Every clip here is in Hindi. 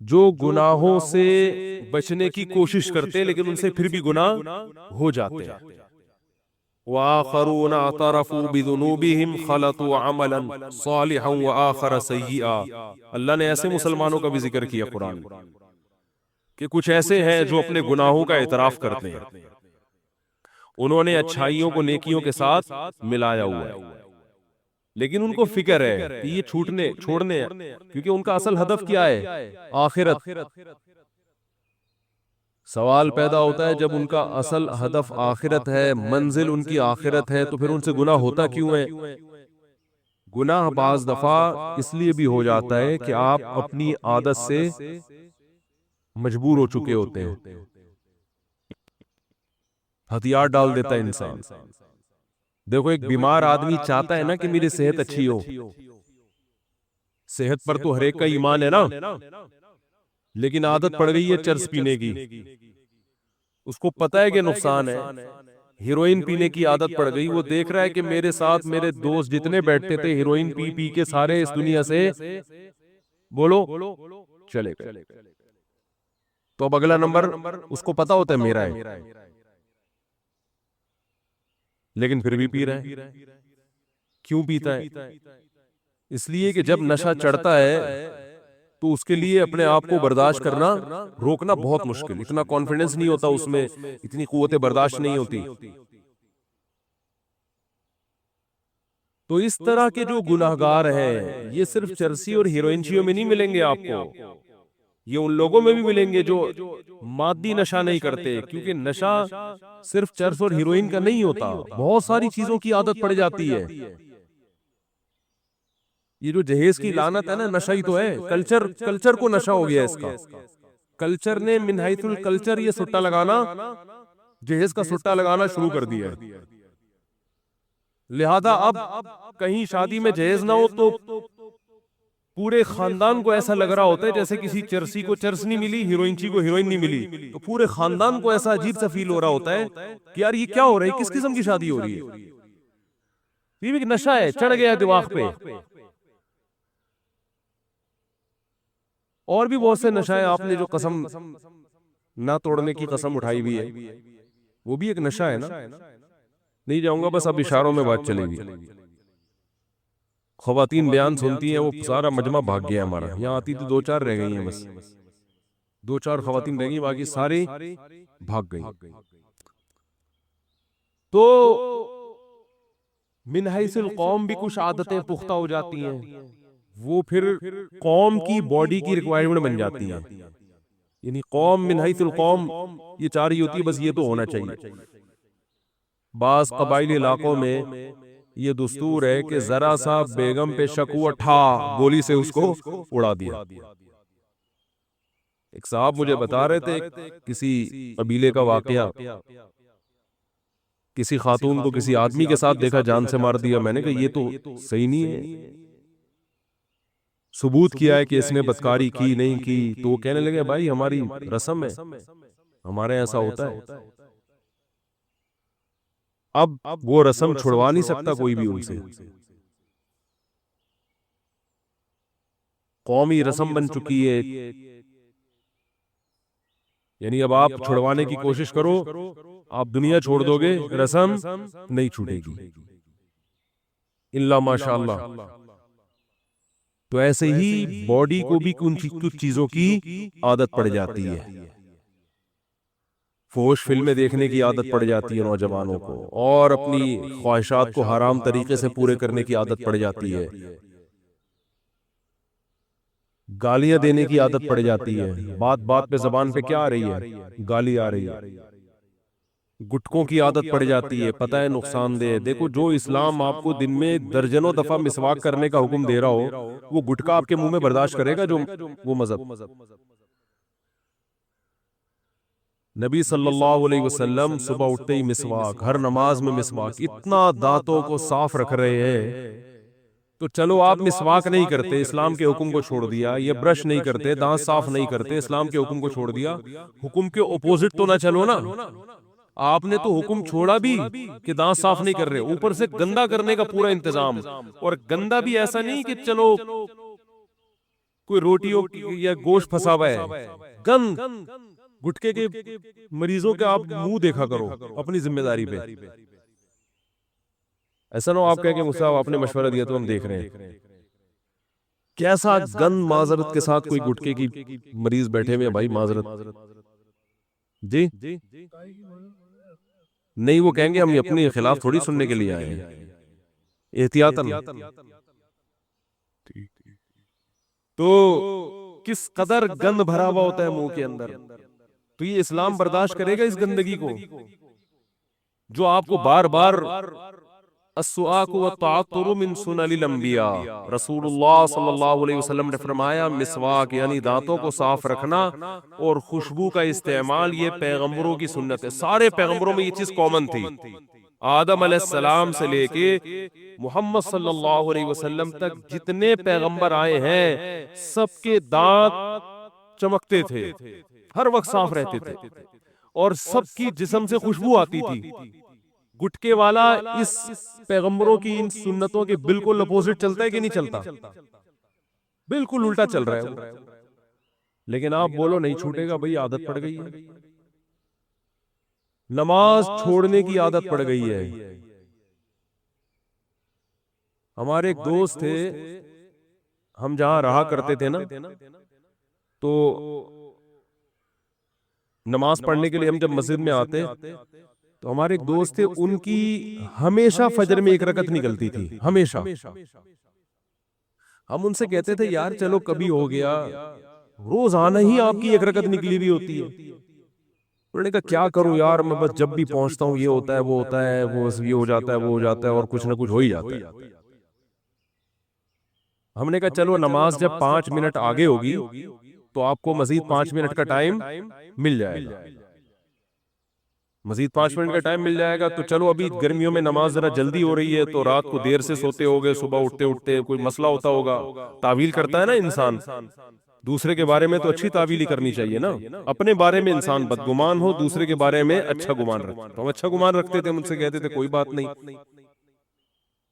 जो गुनाहों से बचने की कोशिश करते हैं लेकिन उनसे फिर भी गुनाह हो जाते हैं। वाखरून अतरफू बिजुनूबिहिम खलतू अमलन सालिहन व आखर सय्यिआ। अल्लाह ने ऐसे मुसलमानों का भी जिक्र किया कुरान में कि कुछ ऐसे हैं जो अपने गुनाहों का इतराफ करते हैं, उन्होंने अच्छाइयों को नेकियों के साथ मिलाया हुआ है, लेकिन उनको फिक्र है कि ये छूटने छोड़ने हैं, क्योंकि उनका असल हदफ क्या है? आखिरत। सवाल पैदा होता है जब उनका असल हदफ आखिरत है, मंजिल उनकी आखिरत है, तो फिर उनसे गुनाह होता क्यों है? गुनाह बाज दफा इसलिए भी हो जाता है कि आप अपनी आदत से मजबूर हो चुके होते हैं, हथियार डाल देता है इंसान। देखो, एक बीमार आदमी चाहता है ना कि मेरी सेहत अच्छी हो, सेहत पर तो हरेक का ईमान है ना, लेकिन आदत पड़ गई है चरस पीने की, उसको पता है कि नुकसान है। हीरोइन पीने की आदत पड़ गई, वो देख रहा है कि मेरे साथ मेरे दोस्त जितने बैठते थे हीरोइन पी पी के सारे इस दुनिया से बोलो चले गए, तो अब अगला नंबर उसको पता होता है मेरा है, लेकिन फिर भी पी रहा है। क्यों पीता है? इसलिए कि जब नशा चढ़ता है तो उसके लिए अपने आप को बर्दाश्त करना, रोकना बहुत मुश्किल, इतना कॉन्फिडेंस नहीं होता उसमें, इतनी कुव्वत बर्दाश्त नहीं होती। तो इस तरह के जो गुनाहगार हैं ये सिर्फ चरसी और हीरोइनचियों में नहीं मिलेंगे आपको, ये उन लोगों में भी मिलेंगे जो मादी नशा नहीं करते, क्योंकि नशा सिर्फ चरस और हीरोइन का नहीं होता, बहुत सारी चीजों की आदत पड़ जाती है। ये जो जहेज की लानत है ना, नशा ही तो है। कल्चर कल्चर को नशा हो गया इसका। कल्चर ने मिन हैथुल कल्चर ये सुट्टा लगाना, जहेज का सुट्टा लगाना शुरू कर दिया है। लिहाजा अब कहीं शादी में जहेज ना हो तो पूरे खानदान को ऐसा लग रहा होता है जैसे किसी चरसी को चरस नहीं मिली, हीरोइनची को हीरोइन नहीं मिली, तो पूरे खानदान को ऐसा अजीब सा फील हो रहा होता है कि यार ये क्या हो रहा है, किस किस्म की शादी हो रही है। ये भी नशा है, चढ़ गया दिमाग पे। और भी बहुत से नशा है, आपने जो कसम ना तोड़ने की कसम उठाई हुई है, वो भी एक नशा है ना। नहीं जाऊंगा, बस अब इशारों में बात चलेगी। खवातीन बयान सुनती हैं, वो सारा मजमा भाग गया हमारा, यहाँ आती थी दो चार रह गई हैं, बस दो चार खवातीन रह गई, बाकी सारी भाग गई। तो मिन हैसिल कौम भी कुछ आदतें पुख्ता हो जाती हैं, वो फिर कौम की बॉडी की रिक्वायरमेंट बन जाती हैं। यानी कौम मिन हैसिल कौम ये चार ही होती है, बस ये तो होना चाहिए। बास कबाइली इलाकों में ये दुस्तूर है कि जरा सा बेगम पे शक हुआ, ठा गोली से उसको उड़ा दिया। एक साहब मुझे बता रहे थे किसी कबीले का वाकया, किसी खातून को किसी आदमी के साथ देखा, जान से मार दिया। मैंने कहा ये तो सही नहीं है, सबूत किया है कि इसने बदकारी की नहीं की, तो वो कहने लगे भाई हमारी रस्म है, हमारे ऐसा होता है। अब वो रस्म छुड़वा नहीं सकता कोई भी उनसे, कौमी रस्म बन चुकी है। यानी अब आप छुड़वाने की कोशिश करो, आप दुनिया छोड़ दोगे, रस्म नहीं छूटेगी इल्ला माशाअल्लाह। तो ऐसे ही बॉडी को भी कुछ चीजों की आदत पड़ जाती है। फोश फिल्में देखने की आदत पड़ जाती है नौजवानों को, और अपनी ख्वाहिशात को हराम तरीके से पूरे करने की आदत पड़ जाती है। गालियां देने की आदत पड़ जाती है, बात बात पे जबान पे क्या आ रही है, गाली आ रही है। गुटकों की आदत पड़ जाती है, पता है नुकसानदेह। देखो, जो इस्लाम आपको दिन में दर्जनों दफा मिसवाक करने का हुक्म दे रहा हो, वो गुटका आपके मुंह में बर्दाश्त करेगा जो वो मजहब? नबी सल्लल्लाहु अलैहि वसल्लम सुबह उठते ही मिसवाक, हर नमाज में मिसवाक, इतना दांतों को साफ रख रहे हैं। तो चलो आप मिसवाक नहीं करते, इस्लाम के हुक्म को छोड़ दिया, ये ब्रश नहीं करते, दांत साफ नहीं करते, इस्लाम के हुक्म को छोड़ दिया, हुक्म के ऑपोजिट तो ना चलो ना। आपने तो हुक्म छोड़ा भी कि दांत साफ नहीं कर रहे, ऊपर से गंदा करने का पूरा इंतजाम। और गंदा भी ऐसा नहीं कि चलो कोई रोटियों या गोश्त फंसा हुआ है, गंद। गुटखे के मरीजों के आप मुंह देखा करो अपनी जिम्मेदारी पे। ऐसा ना हो आप कहें कि मुझसे आपने मशवरा दिया तो हम देख रहे हैं। कैसा गंद माजरत के साथ कोई गुटखे की मरीज बैठे हुए हैं भाई, माजरत जी। नहीं, वो कहेंगे हम अपने खिलाफ थोड़ी सुनने के लिए आए हैं, एहतियातन। तो किस कदर गंद भरा हुआ होता है मुंह के अंदर, तो ये इस्लाम बर्दाश्त करेगा इस गंदगी को, जो आपको बार बार अस्सुआकु वत्तअत्तुरु मिन सुननिल अंबिया, रसूलुल्लाह सल्लल्लाहु अलैहि वसल्लम ने फरमाया मिसवाक यानी दांतों को साफ रखना और खुशबू का इस्तेमाल ये पैगंबरों की सुन्नत है। सारे पैगंबरों में ये चीज कॉमन थी। आदम अलैहिस्सलाम से लेके मोहम्मद सल्लल्लाहु अलैहि वसल्लम तक जितने पैगंबर आए हैं सबके दांत चमकते थे, हर वक्त साफ रहते थे, और सबकी जिस्म से खुशबू आती थी। गुटके वाला इस पैगंबरों की इन सुन्नतों के बिल्कुल अपोजिट चलता है कि नहीं चलता? बिल्कुल उल्टा चल रहा है वो। लेकिन आप बोलो नहीं छूटेगा भाई, आदत पड़ गई है, नमाज छोड़ने की आदत पड़ गई है। हमारे एक दोस्त थे, हम जहां रहा करते थे ना, तो नमाज पढ़ने के लिए हम जब मस्जिद में आते तो हमारे एक दोस्त थे, उनकी हमेशा फजर में एक रकत निकलती थी, हमेशा। हम उनसे कहते थे यार चलो कभी हो गया, रोजाना ही आपकी एक रकत निकली हुई होती है। उन्होंने कहा क्या करूं यार, मैं बस जब भी पहुंचता हूं ये होता है वो होता है, वो ये हो जाता है वो हो जाता है, और कुछ ना कुछ हो ही जाता है। हमने कहा चलो नमाज जब 5 मिनट आगे होगी तो आपको मजीद 5 मिनट का टाइम मिल जाएगा, मजीद 5 मिनट का टाइम मिल जाएगा। तो चलो अभी गर्मियों में नमाज जरा जल्दी हो रही है तो रात को देर से सोते होगे, सुबह उठते उठते कोई मसला होता होगा, तावील करता है ना इंसान। दूसरे के बारे में तो अच्छी तावील करनी चाहिए ना, अपने बारे में इंसान बदगुमान हो, दूसरे के बारे में अच्छा गुमान रखता। तो हम अच्छा गुमान रखते थे, मुझसे कहते थे कोई बात नहीं।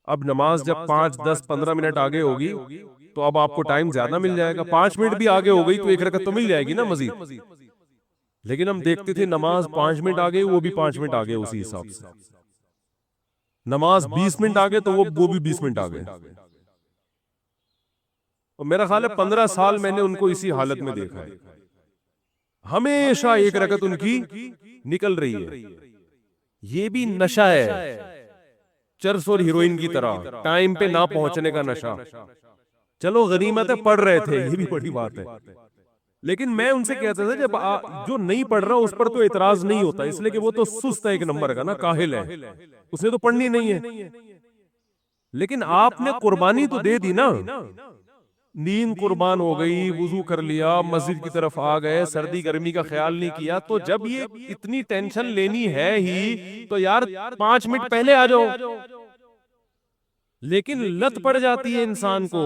अब नमाज जब 5, 10, 15 मिनट आगे होगी तो अब आपको टाइम ज्यादा मिल जाएगा। 5 मिनट भी आगे हो गई तो एक रकत तो मिल जाएगी ना मजीद। लेकिन हम देखते थे नमाज 5 मिनट आगे, वो भी 5 मिनट आगे उसी हिसाब से। नमाज 20 मिनट आगे तो वो भी 20 मिनट आगे। और मेरा ख्याल है 15 साल मैंने उनको इसी हालत में देखा है, हमेशा एक रकत उनकी निकल रही है। ये भी नशा है, चरस और हीरोइन की तरह, टाइम पे ना पहुंचने का नशा। चलो गनीमत है पढ़ रहे थे, ये भी बड़ी बात है। लेकिन मैं उनसे कहता था जब जो नहीं पढ़ रहा उस पर तो एतराज नहीं होता, इसलिए कि वो तो सुस्त है एक नंबर का ना, काहिल है, उसने तो पढ़नी नहीं है। लेकिन आपने कुर्बानी तो दे दी ना, नींद कुर्बान हो गई, वुजू कर लिया, मस्जिद की तरफ आ गए, सर्दी गर्मी का ख्याल नहीं किया, तो जब ये इतनी टेंशन लेनी है ही तो यार 5 मिनट पहले आ जाओ। लेकिन लत पड़ जाती है इंसान को,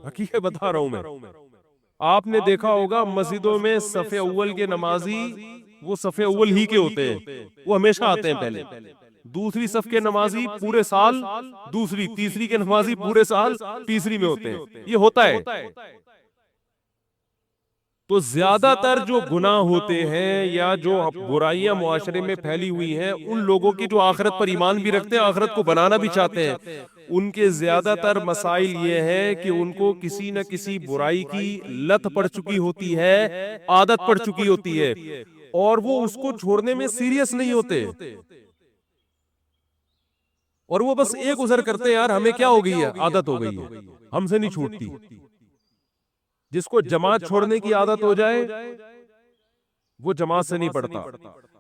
हकीकत बता रहा हूं मैं। आपने देखा होगा मस्जिदों में सफ़े अव्वल के नमाजी वो सफ़े अव्वल ही के होते हैं, वो हमेशा आते हैं पहले। दूसरी सफ के नमाजी पूरे साल दूसरी, तीसरी के नमाजी पूरे साल तीसरी में होते हैं, ये होता है। तो ज्यादातर जो गुनाह होते हैं या जो बुराइयां मुआशरे में फैली हुई हैं, उन लोगों की जो आखिरत पर ईमान भी रखते हैं, आखिरत को बनाना भी चाहते हैं, उनके ज्यादातर मसाइल ये है कि उनको किसी न किसी बुराई की लत पड़ चुकी होती है, आदत पड़ चुकी होती है, और वो उसको छोड़ने में सीरियस नहीं होते, और वो बस एक उजर करते हैं यार हमें क्या हो गई है, आदत हो गई है, हमसे नहीं छूटती। जिसको जमात छोड़ने की आदत हो जाए वो जमात से नहीं पढ़ता,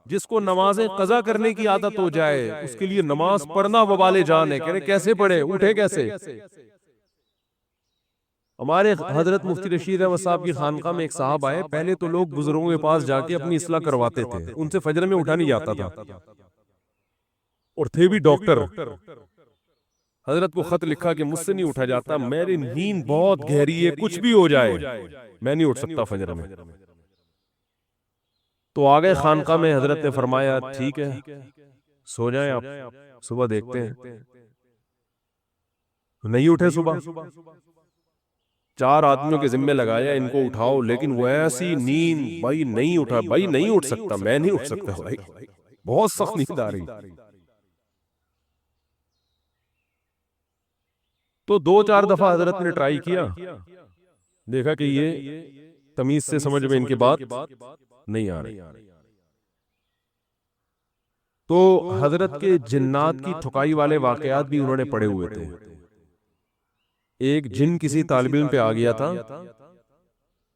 जिसको नमाजें कज़ा करने की आदत हो जाए उसके लिए नमाज पढ़ना वबाले जान है। कह रहे कैसे पढ़े, उठे कैसे। हमारे हजरत मुफ्ती रशीद अहमद साहब की खानका में एक साहब आए, पहले तो लोग बुजुर्गों के पास जाके अपनी इस्लाह करवाते थे, उनसे फजर में उठा नहीं जाता था, और थे भी डॉक्टर। हजरत को खत लिखा कि मुझसे नहीं उठा जाता, मेरी नींद बहुत गहरी है, कुछ भी हो जाए मैं नहीं उठ सकता फजर में। तो आ गए खानका में, हजरत ने फरमाया ठीक है सो जाएं आप, सुबह देखते हैं। नहीं उठे सुबह, 4 आदमियों के जिम्मे लगाया, इनको उठाओ, लेकिन वो ऐसी नींद, भाई नहीं उठा, भाई नहीं उठ सकता, मैं नहीं उठ सकता भाई, बहुत सख्त नींद आ रही। तो 2-4 दफा हजरत ने ट्राई किया, देखा कि ये तमीज से समझ में इनकी बात नहीं आ रही। तो हजरत के जिन्नात की ठुकाई वाले वाकयात भी उन्होंने पढ़े हुए थे। एक जिन किसी तालिब इल्म पे आ गया था,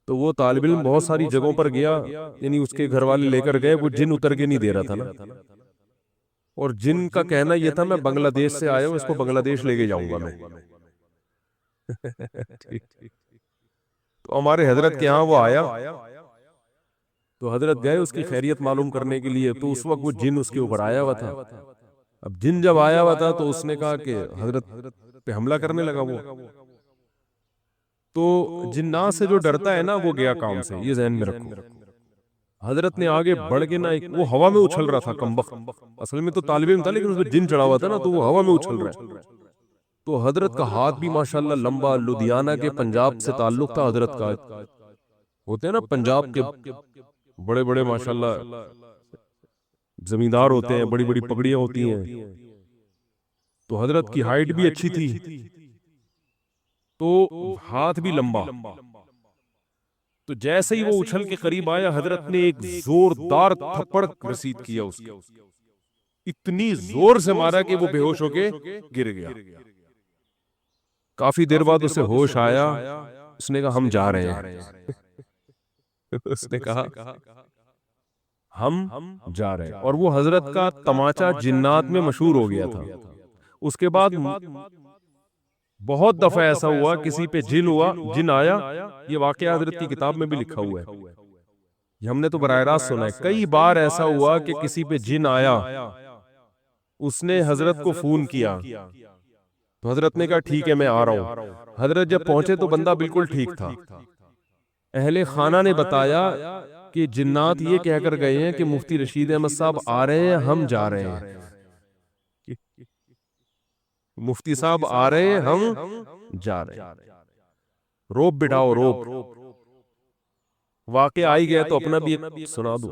तो वो तालिब इल्म बहुत सारी जगहों पर गया, यानी उसके घर वाले लेकर गए, वो जिन उतर के नहीं दे रहा था ना, और जिन का कहना यह था मैं बांग्लादेश से आया हूं, इसको बांग्लादेश लेके जाऊंगा मैं। ठीक। तो हमारे हजरत के यहाँ वो आया, तो हजरत गए उसकी खैरियत मालूम करने के लिए, तो उस वक्त वो जिन उसके ऊपर आया हुआ था। अब जिन जब आया हुआ था तो उसने कहा कि हजरत पे हमला करने लगा वो। तो जिन्नात से जो डरता है ना, वो गया काम से, ये ज़हन में रखो। हजरत ने आगे बढ़ के ना, एक वो हवा में उछल रहा था कमबख्त, असल में तो तालिब इल्म था लेकिन उसमें जिन चढ़ा हुआ था ना, तो वो हवा में उछल रहा है। तो हजरत का हाथ भी माशाल्लाह लंबा, लुधियाना के पंजाब से ताल्लुक था हजरत का। होते हैं ना पंजाब के बड़े बड़े माशाल्लाह जमींदार होते हैं, बड़ी बड़ी पगड़ियां होती हैं। तो हजरत की हाइट भी अच्छी थी, तो हाथ भी लंबा। तो जैसे ही वो उछल के करीब आया, हजरत ने एक जोरदार थप्पड़ रसीद किया उसको, इतनी जोर से मारा कि वो बेहोश होके गिर गया। काफी देर बाद उसे होश आया, उसने कहा हम जा रहे हैं। उसने कहा हम जा रहे हैं, और वो हजरत का तमाचा जिन्नात में मशहूर हो गया था। उसके बाद बहुत दफा ऐसा हुआ, किसी पे जिन आया, ये वाकया हजरत की किताब में भी लिखा हुआ है, ये हमने तो बराह रास्त सुना है। कई बार ऐसा हुआ कि किसी पे जिन आया, उसने हजरत को फोन किया, तो हजरत ने कहा ठीक है मैं आ रहा हूं। हजरत जब पहुंचे तो बंदा बिल्कुल ठीक था। अहले खाना ने बताया कि जिन्नात ये कहकर गए हैं कि मुफ्ती रशीद अहमद साहब आ रहे हैं, हम जा रहे हैं। मुफ्ती साहब आ रहे हैं, हम जा रहे हैं। रोब बिठाओ, रोब। वाकई आ ही गया तो अपना भी एक सुना दूं।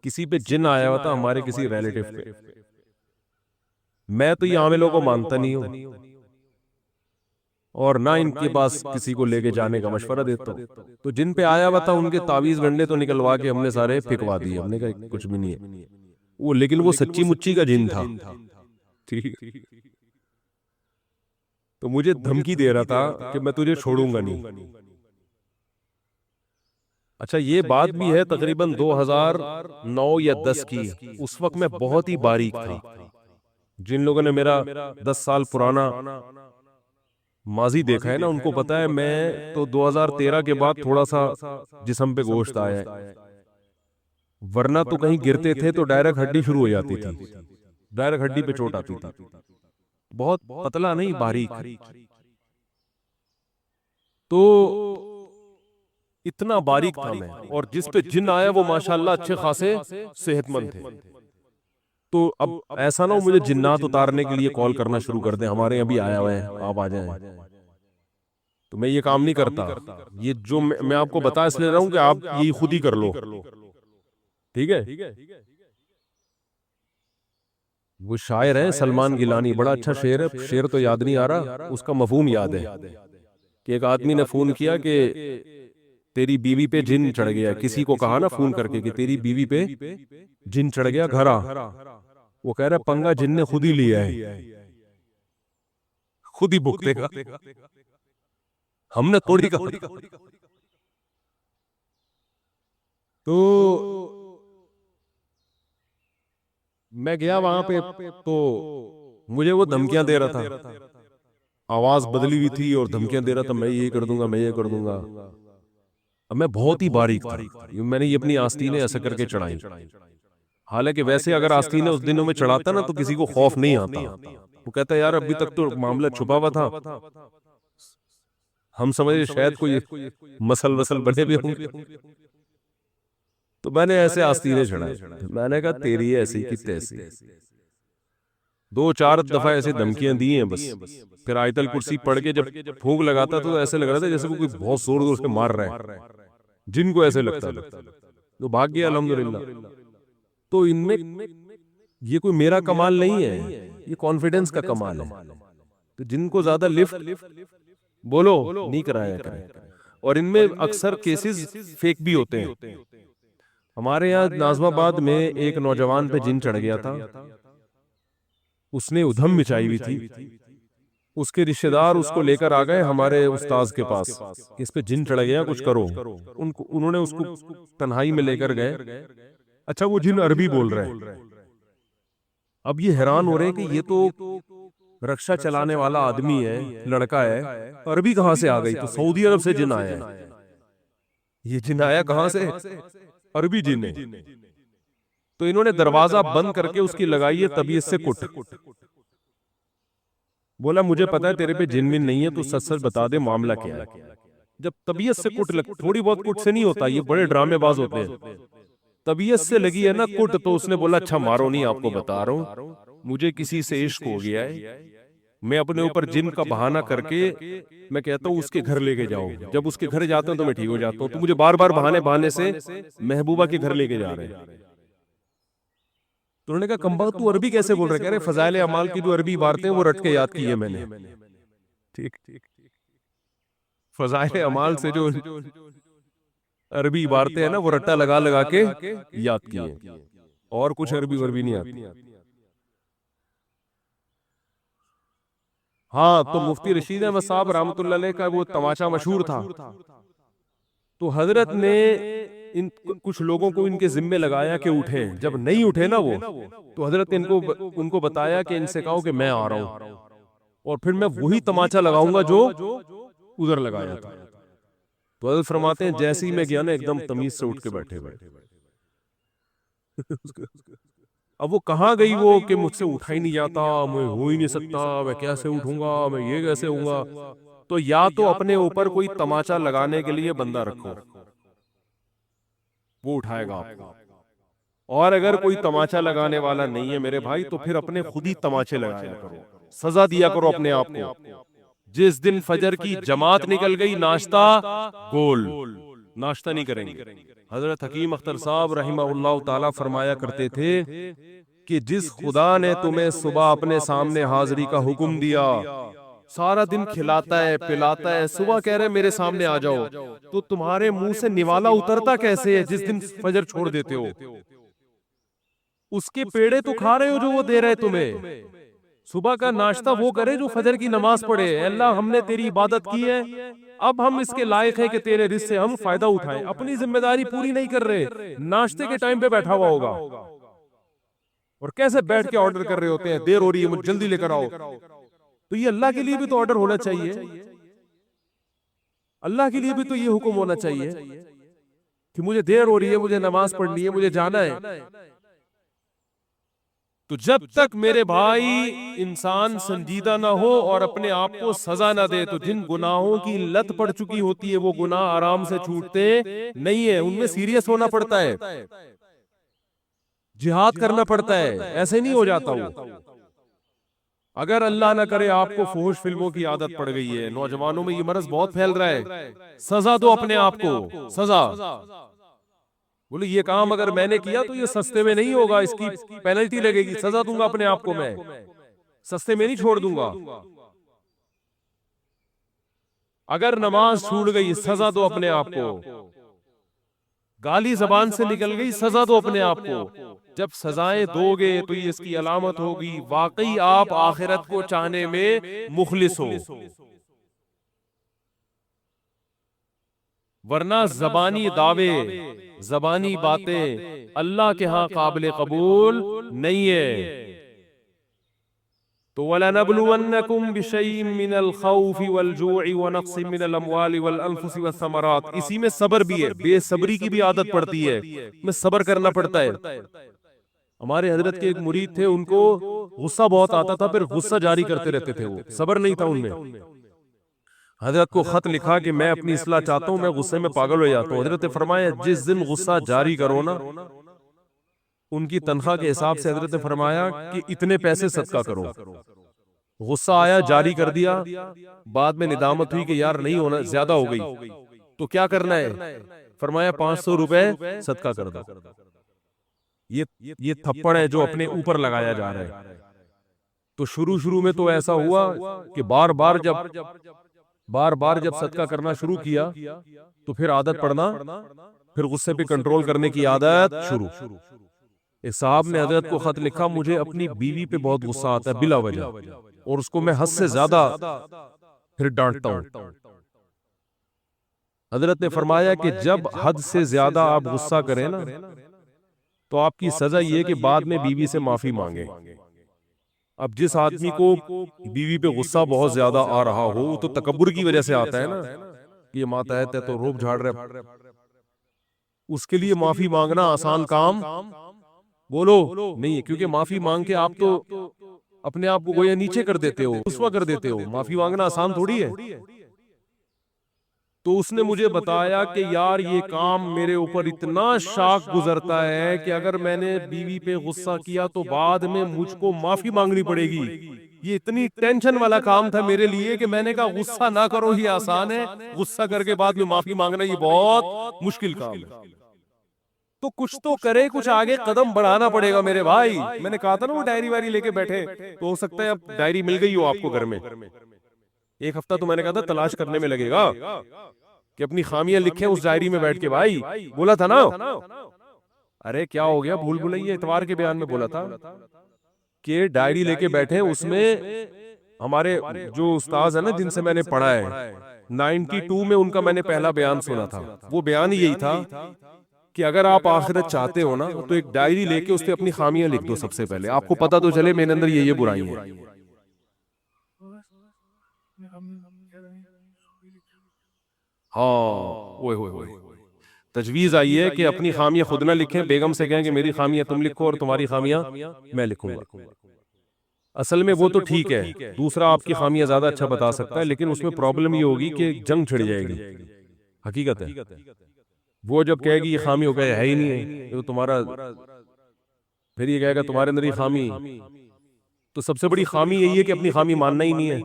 किसी पे जिन आया हुआ था हमारे किसी रिलेटिव पे। मैं तो ये आमिलों को मानता नहीं हूं, और ना इनके पास किसी को लेके जाने का मशवरा देता हूं। तो जिन पे आया हुआ था उनके तावीज गंडे तो निकलवा के हमने सारे फिकवा दिए, हमने कहा कुछ भी नहीं है वो, लेकिन वो सच्ची मुच्ची का जिन था। ठीक। तो मुझे धमकी दे रहा था कि मैं तुझे छोड़ूंगा नहीं। अच्छा, ये बात भी है तकरीबन 2009 या 10 की। उस वक्त मैं बहुत ही बारीक था। जिन लोगों ने मेरा 10 साल पुराना माजी देखा है ना, उनको पता है मैं तो 2013 के बाद थोड़ा सा जिस्म पे गोश्त आया है, वरना तो कहीं गिरते थे तो डायरेक्ट हड्डी शुरू हो जाती थी, डायरेक्ट हड्डी पे चोट आती थी। बहुत पतला नहीं, बारीक। तो इतना बारीक था मैं, और जिस पे जिन आया वो माशाल्लाह अच्छे खासे सेहतमंद थे। तो अब ऐसा ना हो मुझे जिन्नात उतारने के लिए कॉल करना शुरू कर दे, हमारे यहाँ भी आया हुआ है, आप आ जाएं। तो मैं ये काम नहीं करता। ये जो मैं आपको बता इसलिए रहा हूं कि आप ये खुद ही कर लो, ठीक है। वो शायर है सलमान गिलानी, बड़ा अच्छा शेर है, शेर तो याद नहीं आ रहा, उसका मफहूम याद है कि एक आदमी ने फोन किया कि तेरी बीवी पे जिन चढ़ गया। किसी को कहा ना फोन करके कि तेरी बीवी पे जिन चढ़ गया, घर आ। वो कह रहा पंगा जिन ने खुद ही लिया है, खुद ही भुगतेगा, हमने थोड़ी कहा। तो मैं गया वहां पे, तो मुझे वो धमकियां दे रहा था, आवाज बदली हुई थी और धमकियां दे रहा था, मैं ये कर दूंगा, मैं ये कर दूंगा। अब मैं बहुत ही बारीक था, मैंने ये अपनी आस्तीनें ऐसा करके चढ़ाई। हालांकि वैसे अगर आस्तीनें उस दिनों में चढ़ाता ना तो किसी को खौफ नहीं आता। वो कहता यार अभी तक तो मामला छुपा हुआ था, हम समझे शायद कोई मसल वसल बने भी होंगे। तो मैंने ऐसे आस्तीनें चढ़ाई, मैंने कहा तेरी ऐसी की तैसी। 2-4 दफा ऐसे धमकियां दी हैं बस। फिर आयतल कुर्सी पढ़ के जब फूंक लगाता तो ऐसे लग रहा था जैसे वो कोई बहुत जोर जोर से मार रहा है, जिनको ऐसे लगता था। तो भाग गया अल्हम्दुलिल्लाह। तो इनमें ये कोई मेरा कमाल नहीं है, ये कॉन्फिडेंस का कमाल है। तो जिनको ज्यादा लिफ्ट बोलो नहीं कराया करें। और इनमें अक्सर केसेस फेक भी होते हैं। हमारे यहाँ नाजमाबाद में एक नौजवान पे जिन चढ़ गया था, उसने उधम मचाई हुई थी। उसके रिश्तेदार उसको लेकर आ गए हमारे उस्ताज के पास, इस पे जिन चढ़ गया, कुछ करो। उन्होंने उसको तन्हाई में लेकर गए। अच्छा, वो जिन अरबी बोल रहे हैं। अब ये हैरान हो रहे हैं कि ये तो रक्षा चलाने वाला आदमी है, लड़का है, अरबी कहां से आ गई? तो सऊदी अरब से जिन आया है। ये जिन आया कहां से? अरबी जिन है। तो इन्होंने दरवाजा बंद करके उसकी लगाई है तबीयत से कुट। बोला मुझे पता है तेरे पे जिन विन नहीं है, तो सच सच बता दे मामला क्या है। जब तबीयत से कुट लग, थोड़ी बहुत कुट से नहीं होता, ये बड़े ड्रामेबाज होते हैं। तबीयत से लगी है ना कुट, तो उसने बोला अच्छा मारो नहीं, आपको बता रहा हूं, मुझे किसी से इश्क हो गया है। मैं अपने ऊपर जिन का बहाना करके मैं कहता हूँ उसके घर लेके जाओ। जब उसके घर जाता हूँ तो मैं ठीक हो जाता हूँ। तो मुझे बार बार बहाने से महबूबा के घर लेके जा रहे हैं। तो उन्होंने कहा कम्बख्त तू अरबी कैसे बोल रहे? कह रहे फजाइल अमाल की जो अरबी इबारतें हैं वो रट के याद की है मैंने। ठीक, फजाइल अमाल से जो अरबी इबारतें हैं ना, वो रट्टा लगा लगा के याद की है, और कुछ अरबी वर्बी नहीं आती। हाँ, तो मुफ्ती रशीद अहमद साहब रहमतुल्लाह अलैह का वो तमाचा मशहूर था। तो हजरत ने इन कुछ लोगों को इनके जिम्मे लगाया कि उठे। जब नहीं उठे ना वो, तो हजरत ने उनको बताया कि इनसे कहो कि मैं आ रहा हूं, और फिर मैं वही तमाचा लगाऊंगा जो उधर लगाया था। तो हजरत फरमाते हैं जैसे ही मैं गया ना, एकदम तमीज से उठ के बैठे। अब वो कहाँ गई वो कि मुझसे उठा ही नहीं जाता, मैं हो ही नहीं सकता, मैं कैसे उठूंगा, मैं ये कैसे होऊंगा। तो या तो अपने ऊपर कोई तमाचा लगाने के लिए बंदा रखो, वो उठाएगा आपको। और अगर कोई तमाचा लगाने वाला नहीं है मेरे भाई, तो फिर अपने खुद ही तमाचे लगाया करो, सजा दिया करो अपने आप को। जिस दिन फजर की जमात निकल गई, नाश्ता गोल, नाश्ता नहीं करेंगे। हजरत हकीम अख्तर साहब रहिमहुल्लाह ताला फरमाया करते थे कि जिस खुदा ने तुम्हें सुबह अपने सामने हाजिरी का हुक्म दिया, सारा दिन खिलाता है पिलाता है, सुबह कह रहे मेरे सामने आ जाओ, तो तुम्हारे मुंह से निवाला उतरता कैसे है जिस दिन फजर छोड़ देते हो? उसके पेड़े तो खा रहे हो जो वो दे रहे तुम्हें। सुबह का नाश्ता वो करे जो फजर की नमाज पढ़े। अल्लाह हमने तेरी इबादत की है, अब हम इसके लायक हैं कि तेरे रिज़्क़ से हम फायदा उठाएं। अपनी जिम्मेदारी पूरी नहीं कर रहे, नाश्ते के टाइम पे बैठा हुआ होगा और कैसे बैठ के ऑर्डर कर रहे होते हैं, देर हो रही है मुझे जल्दी लेकर आओ। तो ये अल्लाह के लिए भी तो ऑर्डर होना चाहिए, अल्लाह के लिए भी तो ये हुक्म होना चाहिए कि मुझे देर हो रही है, मुझे नमाज पढ़नी है, मुझे जाना है। तो जब तक मेरे भाई इंसान संजीदा ना हो और अपने आप को सजा ना दे, तो जिन गुनाहों की लत पड़ चुकी होती है वो गुनाह आराम से छूटते नहीं है, उनमें सीरियस होना पड़ता है, जिहाद करना पड़ता है, ऐसे नहीं हो जाता वो। अगर अल्लाह ना करे आपको फुहुश फिल्मों की आदत पड़ गई है, नौजवानों में ये मर्ज बहुत फैल रहा है, सजा दो अपने आप को, सजा। बोले ये काम अगर मैंने किया तो ये सस्ते में नहीं होगा, इसकी पेनल्टी लगेगी, सजा दूंगा अपने आप को, मैं सस्ते में नहीं छोड़ दूंगा। अगर नमाज छूट गई, सजा दो अपने आप को। गाली जबान से निकल गई, सजा दो अपने आप को। जब सजाएं दोगे तो ये इसकी अलामत होगी वाकई आप आखिरत को चाहने में मुखलिस हो, वरना जबानी दावे, जबानी बातें अल्लाह के यहाँ काबिल कबूल नहीं है। तो वलनबलुवन्नकुम बिशैइन मिनल खौफि वल जूइ व नक्सिम मिनल अमवालि वल अनफुसि वस्समरात। इसी में सब्र भी है, बेसब्री की भी आदत पड़ती है, में सब्र करना पड़ता है। हमारे हजरत के एक मुरीद थे, उनको गुस्सा बहुत आता था, फिर गुस्सा जारी करते रहते थे, वो सब्र नहीं था उनमें। हजरत को खत लिखा कि मैं अपनी इस्लाह चाहता हूं, मैं गुस्से में पागल हो जाता हूं। हजरत फरमाया जिस दिन गुस्सा जारी करो ना, उनकी तनख्वाह के हिसाब से हजरत ने फरमाया कि इतने पैसे सदका करो। गुस्सा आया, जारी कर दिया। बाद में निदामत हुई कि यार नहीं होना, ज्यादा हो गई, तो क्या करना है? फरमाया 500 रुपए सदका कर दो। ये थप्पड़ है जो अपने ऊपर लगाया जा रहा है। तो शुरू शुरू में तो ऐसा हुआ कि बार बार जब सदका करना शुरू किया तो फिर आदत पड़ना, फिर गुस्से पे कंट्रोल करने की आदत शुरू। एक साहब ने हजरत को खत लिखा, मुझे अपनी बीवी पे बहुत गुस्सा आता है बिला वजह, और उसको मैं हद से ज्यादा फिर डांटता हूं। हजरत ने फरमाया कि जब हद से ज्यादा आप गुस्सा करें ना, तो आपकी सजा ये कि बाद में बीवी से माफी मांगे। अब जिस आदमी को बीवी पे गुस्सा बहुत ज्यादा आ रहा हो, तो तकब्बुर की वजह से आता है ना, कि ये मातहत है तो रोब झाड़ रहे, उसके लिए माफी मांगना आसान काम बोलो नहीं है, क्योंकि माफी मांग के आप तो अपने आप को गोया नीचे कर देते हो, रुस्वा कर देते हो। माफी मांगना आसान थोड़ी है। तो उसने मुझे बताया कि यार ये काम मेरे ऊपर इतना शाक गुजरता है कि अगर मैंने बीवी पे गुस्सा किया तो बाद में मुझको माफी मांगनी पड़ेगी। ये इतनी टेंशन वाला काम था मेरे लिए कि मैंने कहा गुस्सा ना करो, ये आसान है, गुस्सा करके बाद में माफी मांगना ये बहुत मुश्किल काम है। तो कुछ तो करे, कुछ आगे कदम बढ़ाना पड़ेगा मेरे भाई। मैंने कहा था ना वो डायरी वायरी लेके बैठे, तो हो सकता है अब डायरी मिल गई हो आपको घर में। एक हफ्ता तो मैंने कहा था तलाश करने में लगेगा कि अपनी खामियां लिखे उस डायरी में बैठ के। भाई बोला था ना, अरे क्या हो गया, भूल भुलैया इतवार के बयान में बोला था कि डायरी लेके बैठे, उसमें हमारे जो उस्ताद है ना जिनसे मैंने पढ़ा है, 92 में उनका मैंने पहला बयान सुना था। वो बयान यही था कि अगर आप आखिरत चाहते हो ना, तो एक डायरी लेके उसपे अपनी खामियां लिख दो सबसे पहले, आपको पता तो चले मेरे अंदर ये बुराई है। हाँ, ओए तजवीज आई है कि अपनी खामियां खुद ना लिखें, बेगम से कहें कि मेरी खामियां तुम लिखो और तुम्हारी खामियां मैं लिखूंगा। असल में वो तो ठीक है, दूसरा आपकी खामियां ज्यादा अच्छा बता सकता है, लेकिन उसमें प्रॉब्लम ये होगी कि जंग छिड़ जाएगी। हकीकत है, वो जब कहेगी ये खामी हो गया है ही नहीं है, तो तुम्हारा, फिर ये कहेगा तुम्हारे अंदर ही खामी। तो सबसे बड़ी खामी यही है कि अपनी खामी मानना ही नहीं है।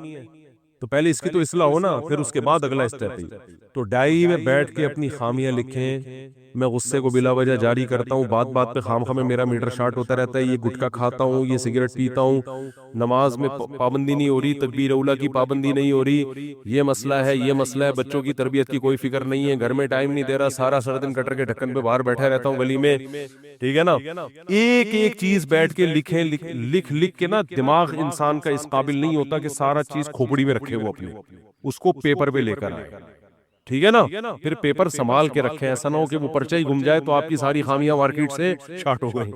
तो पहले इसकी तो इस्लाह हो ना, फिर उसके बाद अगला स्टेप है। तो डायरी में बैठ के अपनी खामियां लिखें। मैं गुस्से को बिला वजह जारी करता हूँ, बात बात पे खामखा में मेरा मीटर शार्ट होता रहता है, ये गुटखा खाता हूँ, ये सिगरेट पीता हूँ, नमाज में पाबंदी नहीं हो रही, तकबीर औला की पाबंदी नहीं हो रही, ये मसला है, ये मसला है, बच्चों की तरबियत की कोई फिक्र नहीं है, घर में टाइम नहीं दे रहा, सारा दिन कटर के ढक्कन पे बाहर बैठा रहता हूँ गली में। ठीक है ना, एक एक चीज बैठ के लिखें, लिख लिख के ना दिमाग इंसान का इस काबिल नहीं होता कि सारा चीज खोपड़ी में रखे, वो अपने उसको पेपर पे लेकर आए। ठीक है ना, फिर पेपर संभाल के रखें, ऐसा ना हो कि वो पर्चा ही घूम जाए तो आपकी सारी खामियां मार्केट से शार्ट हो गई।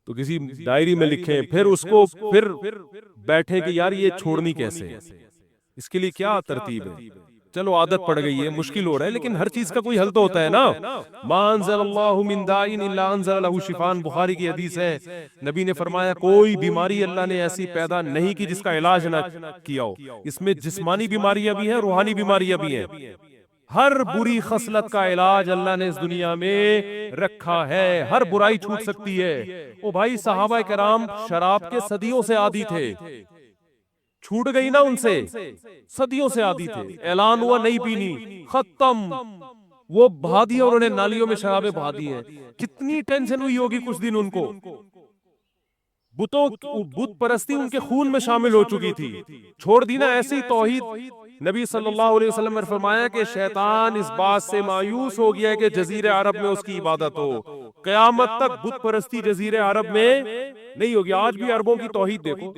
तो किसी डायरी में लिखें, फिर उसको फिर बैठे कि यार ये छोड़नी कैसे, इसके लिए क्या तरतीब है। चलो आदत पड़ गई है, मुश्किल हो रहा है, लेकिन हर चीज का कोई हल तो होता है ना। मा अंज़लल्लाहु मिन दाइन इल्ला अंज़ल लहु शिफान, बुखारी की हदीस है। नबी ने फरमाया कोई बीमारी अल्लाह ने ऐसी पैदा नहीं की जिसका इलाज ना किया हो। इसमें जिस्मानी बीमारियां भी हैं, रूहानी बीमारियां भी हैं। हर बुरी खसलत का इलाज अल्लाह ने इस दुनिया में रखा है। हर बुराई छूट सकती है। ओ भाई, सहाबा कराम शराब के सदियों से आदी थे, छूट गई ना उनसे, सदियों से आदी थे, ऐलान हुआ नहीं पीनी, खत्म, वो बहा दिया उन्होंने, नालियों में शराबें बहा दी हैं। कितनी टेंशन हुई होगी कुछ दिन उनको, बुत परस्ती उनके खून में शामिल हो चुकी थी, छोड़ दी ना ऐसी तौहीद। नबी सल्लल्लाहु अलैहि वसल्लम ने फरमाया कि शैतान इस बात से मायूस हो गया है कि जजीरे अरब में उसकी इबादत हो, कयामत तक बुत परस्ती जजीरे अरब में नहीं होगी। आज भी अरबों की तौहीद देखो,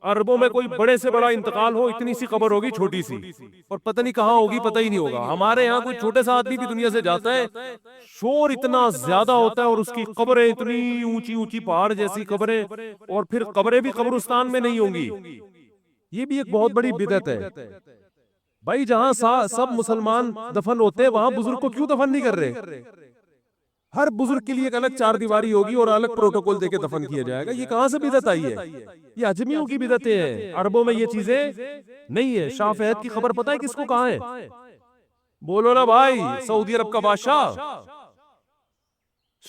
अरबों में कोई बड़े से बड़ा इंतकाल हो, इतनी सी कब्र होगी छोटी सी, और पता नहीं कहाँ होगी, पता ही नहीं होगा। हमारे यहाँ कोई छोटे सा आदमी भी दुनिया से जाता है, शोर इतना ज्यादा होता है, और उसकी कब्रें इतनी ऊंची ऊंची पहाड़ जैसी कब्रें, और फिर कब्रें भी कब्रिस्तान में नहीं होंगी। ये भी एक बहुत बड़ी बिदअत है भाई। जहाँ सब मुसलमान दफन होते हैं, वहां बुजुर्ग को क्यों दफन नहीं कर रहे? हर बुजुर्ग के लिए एक अलग चार दीवारी होगी और अलग प्रोटोकॉल देके दफन किया जाएगा। ये कहां से बिदअत आई है? ये अजमियों की बिदअतें हैं, अरबों में ये चीजें नहीं है। शाह फहद की खबर पता है किसको कहाँ है? बोलो ना भाई, सऊदी अरब का बादशाह।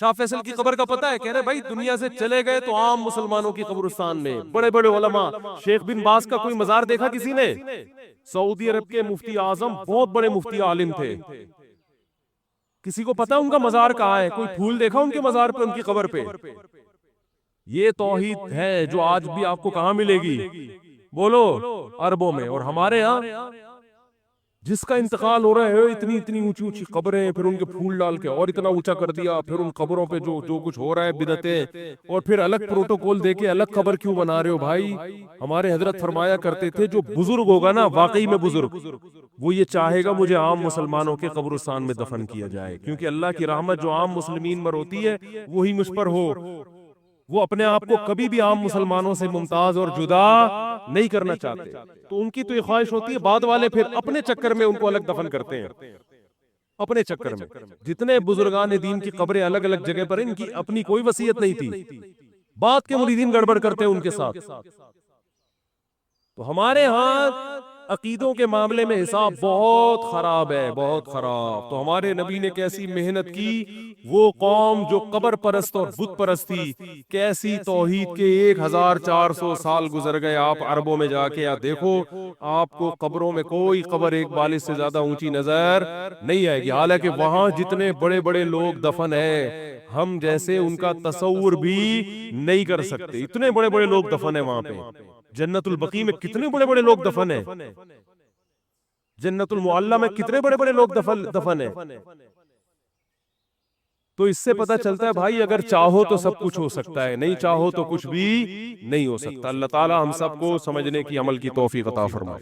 शाह फैसल की कब्र का पता है? कह रहे भाई दुनिया से चले गए तो आम मुसलमानों की कब्रिस्तान में बड़े बड़े उलमा, शेख बिन बाज का कोई मजार देखा किसी ने? सऊदी अरब के मुफ्ती आजम बहुत बड़े मुफ्ती आलिम थे, किसी को पता उनका मजार कहाँ है? कोई फूल देखा उनके मजार पे, उनकी कब्र पे? ये तौहीद है जो आज भी आपको कहाँ मिलेगी? बोलो, अरबों में। और हमारे यहाँ जिसका इंतकाल हो रहा है, इतनी इतनी ऊंची ऊंची कब्रें, फिर उनके फूल डाल के और इतना ऊंचा कर दिया, फिर उन कब्रों पे जो जो कुछ हो रहा है बिदअतें, और फिर अलग प्रोटोकॉल देके अलग कब्र क्यों बना रहे हो भाई? हमारे हजरत फरमाया करते थे जो बुजुर्ग होगा ना, वाकई में बुजुर्ग, वो ये चाहेगा मुझे आम मुसलमानों के कब्रिस्तान में दफन किया जाए, क्योंकि अल्लाह की रहमत जो आम मुस्लिमीन पर होती है वही मुझ पर हो। वो अपने आप को कभी भी आम मुसलमानों से मुमताज और जुदा नहीं करना चाहते, तो उनकी तो ये ख्वाहिश होती है, बाद वाले फिर अपने चक्कर में उनको अलग दफन करते हैं, अपने चक्कर में। जितने बुजुर्गान दीन की कब्रें अलग अलग जगह पर, इनकी अपनी कोई वसीयत नहीं थी, बाद के मुरीदीन गड़बड़ करते हैं उनके साथ। तो हमारे यहाँ अकीदों के मामले में हिसाब बहुत खराब है, बहुत खराब। तो हमारे नबी ने कैसी मेहनत की, वो कौम जो कब्र परस्त और बुत परस्त थी, कैसी तौहीद के 1400 साल गुजर गए। आप अरबों में जाके या देखो, आपको कब्रों में कोई कब्र एक बालिश से ज्यादा ऊंची नजर नहीं आएगी। हालांकि वहां जितने बड़े बड़े लोग दफन है, हम जैसे उनका तसव्वुर भी नहीं कर सकते, इतने बड़े बड़े लोग दफन है वहां पे। जन्नतुल बकी में कितने बड़े बड़े लोग दफन है, जन्नतुल मुअल्ला में कितने बड़े बड़े लोग दफन है। तो इससे पता चलता है भाई, अगर चाहो तो सब कुछ हो सकता है, नहीं चाहो तो कुछ भी नहीं हो सकता। अल्लाह ताला हम सबको समझने की, अमल की तौफीक अता फरमाए।